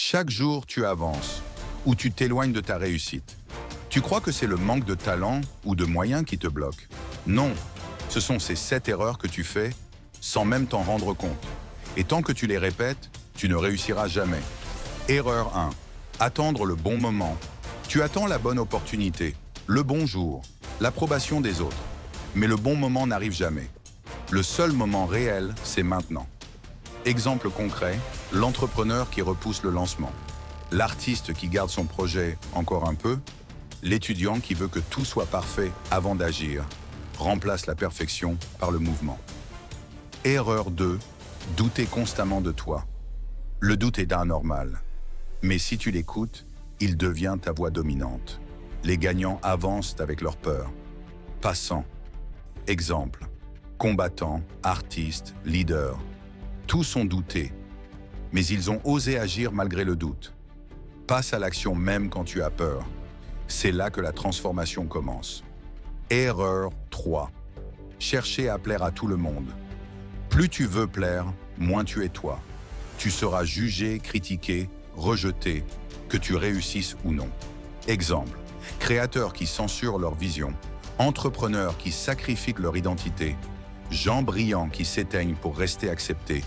Chaque jour, tu avances ou tu t'éloignes de ta réussite. Tu crois que c'est le manque de talent ou de moyens qui te bloque? Non, ce sont ces 7 erreurs que tu fais sans même t'en rendre compte. Et tant que tu les répètes, tu ne réussiras jamais. Erreur 1. Attendre le bon moment. Tu attends la bonne opportunité, le bon jour, l'approbation des autres. Mais le bon moment n'arrive jamais. Le seul moment réel, c'est maintenant. Exemple concret, l'entrepreneur qui repousse le lancement, l'artiste qui garde son projet encore un peu, l'étudiant qui veut que tout soit parfait avant d'agir, remplace la perfection par le mouvement. Erreur 2, douter constamment de toi. Le doute est anormal, mais si tu l'écoutes, il devient ta voix dominante. Les gagnants avancent avec leur peur. Passant. Exemple, combattants, artistes, leaders. Tous ont douté, mais ils ont osé agir malgré le doute. Passe à l'action même quand tu as peur. C'est là que la transformation commence. Erreur 3. Chercher à plaire à tout le monde. Plus tu veux plaire, moins tu es toi. Tu seras jugé, critiqué, rejeté, que tu réussisses ou non. Exemple, créateurs qui censurent leur vision, entrepreneurs qui sacrifient leur identité, gens brillants qui s'éteignent pour rester acceptés.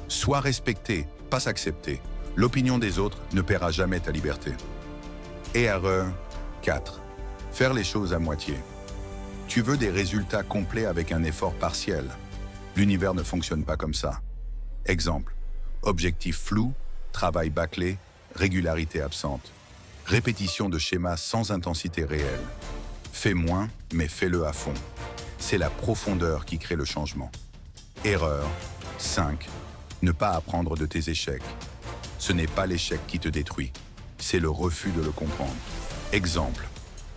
Sois respecté, pas s'accepter. L'opinion des autres ne paiera jamais ta liberté. Erreur 4. Faire les choses à moitié. Tu veux des résultats complets avec un effort partiel. L'univers ne fonctionne pas comme ça. Exemple, objectif flou, travail bâclé, régularité absente. Répétition de schémas sans intensité réelle. Fais moins, mais fais-le à fond. C'est la profondeur qui crée le changement. Erreur 5. Ne pas apprendre de tes échecs. Ce n'est pas l'échec qui te détruit, c'est le refus de le comprendre. Exemple,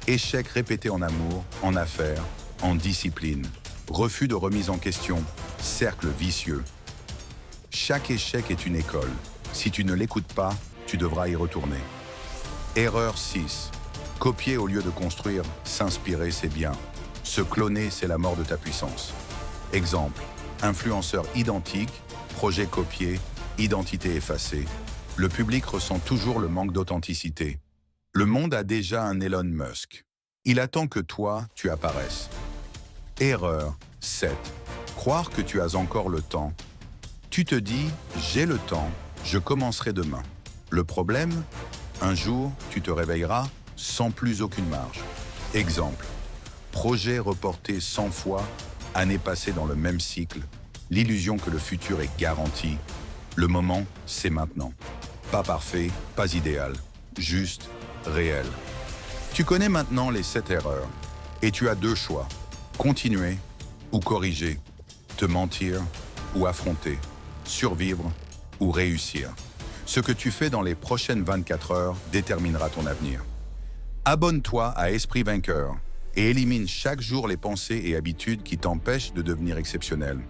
échec répété en amour, en affaires, en discipline, refus de remise en question, cercle vicieux. Chaque échec est une école. Si tu ne l'écoutes pas, tu devras y retourner. Erreur 6. Copier au lieu de construire, s'inspirer c'est bien. Se cloner, c'est la mort de ta puissance. Exemple, influenceur identique, projet copié, identité effacée. Le public ressent toujours le manque d'authenticité. Le monde a déjà un Elon Musk. Il attend que toi, tu apparaisses. Erreur 7. Croire que tu as encore le temps. Tu te dis, j'ai le temps, je commencerai demain. Le problème, un jour, tu te réveilleras sans plus aucune marge. Exemple, projet reporté 100 fois, année passée dans le même cycle, l'illusion que le futur est garanti. Le moment, c'est maintenant. Pas parfait, pas idéal, juste, réel. Tu connais maintenant les 7 erreurs et tu as 2 choix. Continuer ou corriger, te mentir ou affronter, survivre ou réussir. Ce que tu fais dans les prochaines 24 heures déterminera ton avenir. Abonne-toi à Esprit Vainqueur et élimine chaque jour les pensées et habitudes qui t'empêchent de devenir exceptionnel.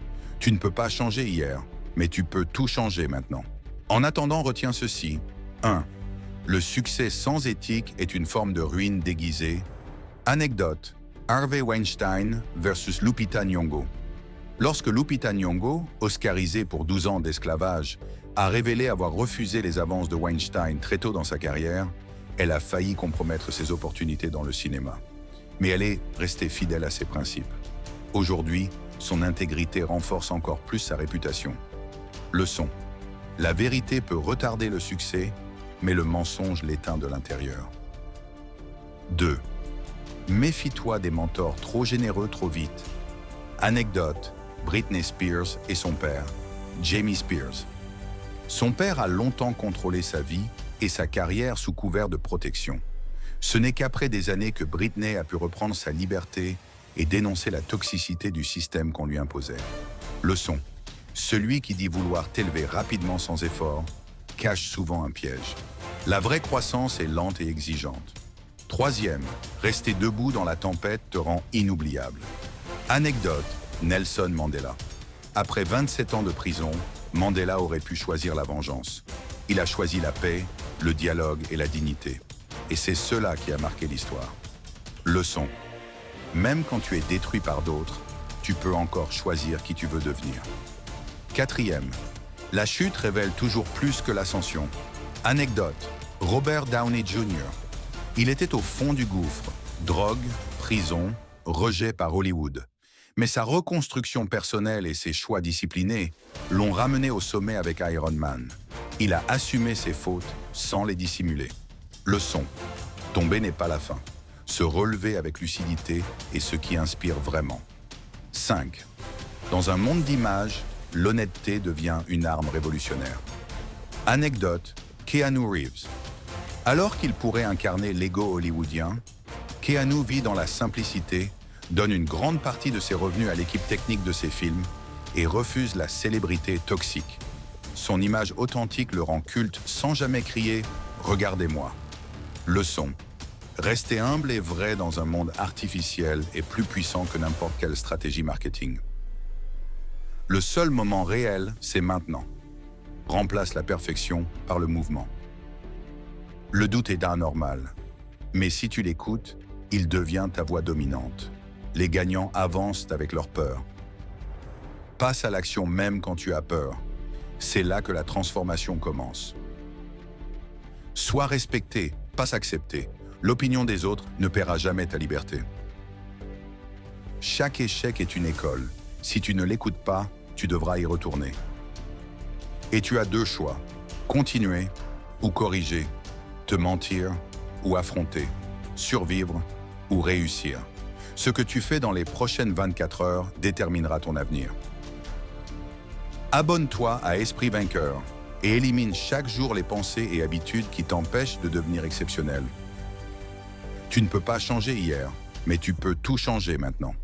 Tu ne peux pas changer hier, mais tu peux tout changer maintenant. En attendant, retiens ceci. 1. Le succès sans éthique est une forme de ruine déguisée. Anecdote. Harvey Weinstein versus Lupita Nyong'o. Lorsque Lupita Nyong'o, oscarisée pour 12 ans d'esclavage, a révélé avoir refusé les avances de Weinstein très tôt dans sa carrière, elle a failli compromettre ses opportunités dans le cinéma. Mais elle est restée fidèle à ses principes. Aujourd'hui, son intégrité renforce encore plus sa réputation. Leçon. La vérité peut retarder le succès, mais le mensonge l'éteint de l'intérieur. 2. Méfie-toi des mentors trop généreux trop vite. Anecdote. Britney Spears et son père, Jamie Spears. Son père a longtemps contrôlé sa vie et sa carrière sous couvert de protection. Ce n'est qu'après des années que Britney a pu reprendre sa liberté et dénoncer la toxicité du système qu'on lui imposait. Leçon. Celui qui dit vouloir t'élever rapidement sans effort cache souvent un piège. La vraie croissance est lente et exigeante. 3e, rester debout dans la tempête te rend inoubliable. Anecdote, Nelson Mandela. Après 27 ans de prison, Mandela aurait pu choisir la vengeance. Il a choisi la paix, le dialogue et la dignité. Et c'est cela qui a marqué l'histoire. Leçon. Même quand tu es détruit par d'autres, tu peux encore choisir qui tu veux devenir. 4e, la chute révèle toujours plus que l'ascension. Anecdote, Robert Downey Jr. Il était au fond du gouffre, drogue, prison, rejet par Hollywood. Mais sa reconstruction personnelle et ses choix disciplinés l'ont ramené au sommet avec Iron Man. Il a assumé ses fautes sans les dissimuler. Leçon, tomber n'est pas la fin. Se relever avec lucidité est ce qui inspire vraiment. 5. Dans un monde d'images, l'honnêteté devient une arme révolutionnaire. Anecdote, Keanu Reeves. Alors qu'il pourrait incarner l'ego hollywoodien, Keanu vit dans la simplicité, donne une grande partie de ses revenus à l'équipe technique de ses films et refuse la célébrité toxique. Son image authentique le rend culte sans jamais crier « Regardez-moi ». Leçon, rester humble et vrai dans un monde artificiel est plus puissant que n'importe quelle stratégie marketing. Le seul moment réel, c'est maintenant. Remplace la perfection par le mouvement. Le doute est anormal, mais si tu l'écoutes, il devient ta voix dominante. Les gagnants avancent avec leur peur. Passe à l'action même quand tu as peur. C'est là que la transformation commence. Sois respecté, pas accepté. L'opinion des autres ne paiera jamais ta liberté. Chaque échec est une école. Si tu ne l'écoutes pas, tu devras y retourner. Et tu as deux choix, continuer ou corriger, te mentir ou affronter, survivre ou réussir. Ce que tu fais dans les prochaines 24 heures déterminera ton avenir. Abonne-toi à Esprit Vainqueur et élimine chaque jour les pensées et habitudes qui t'empêchent de devenir exceptionnel. Tu ne peux pas changer hier, mais tu peux tout changer maintenant.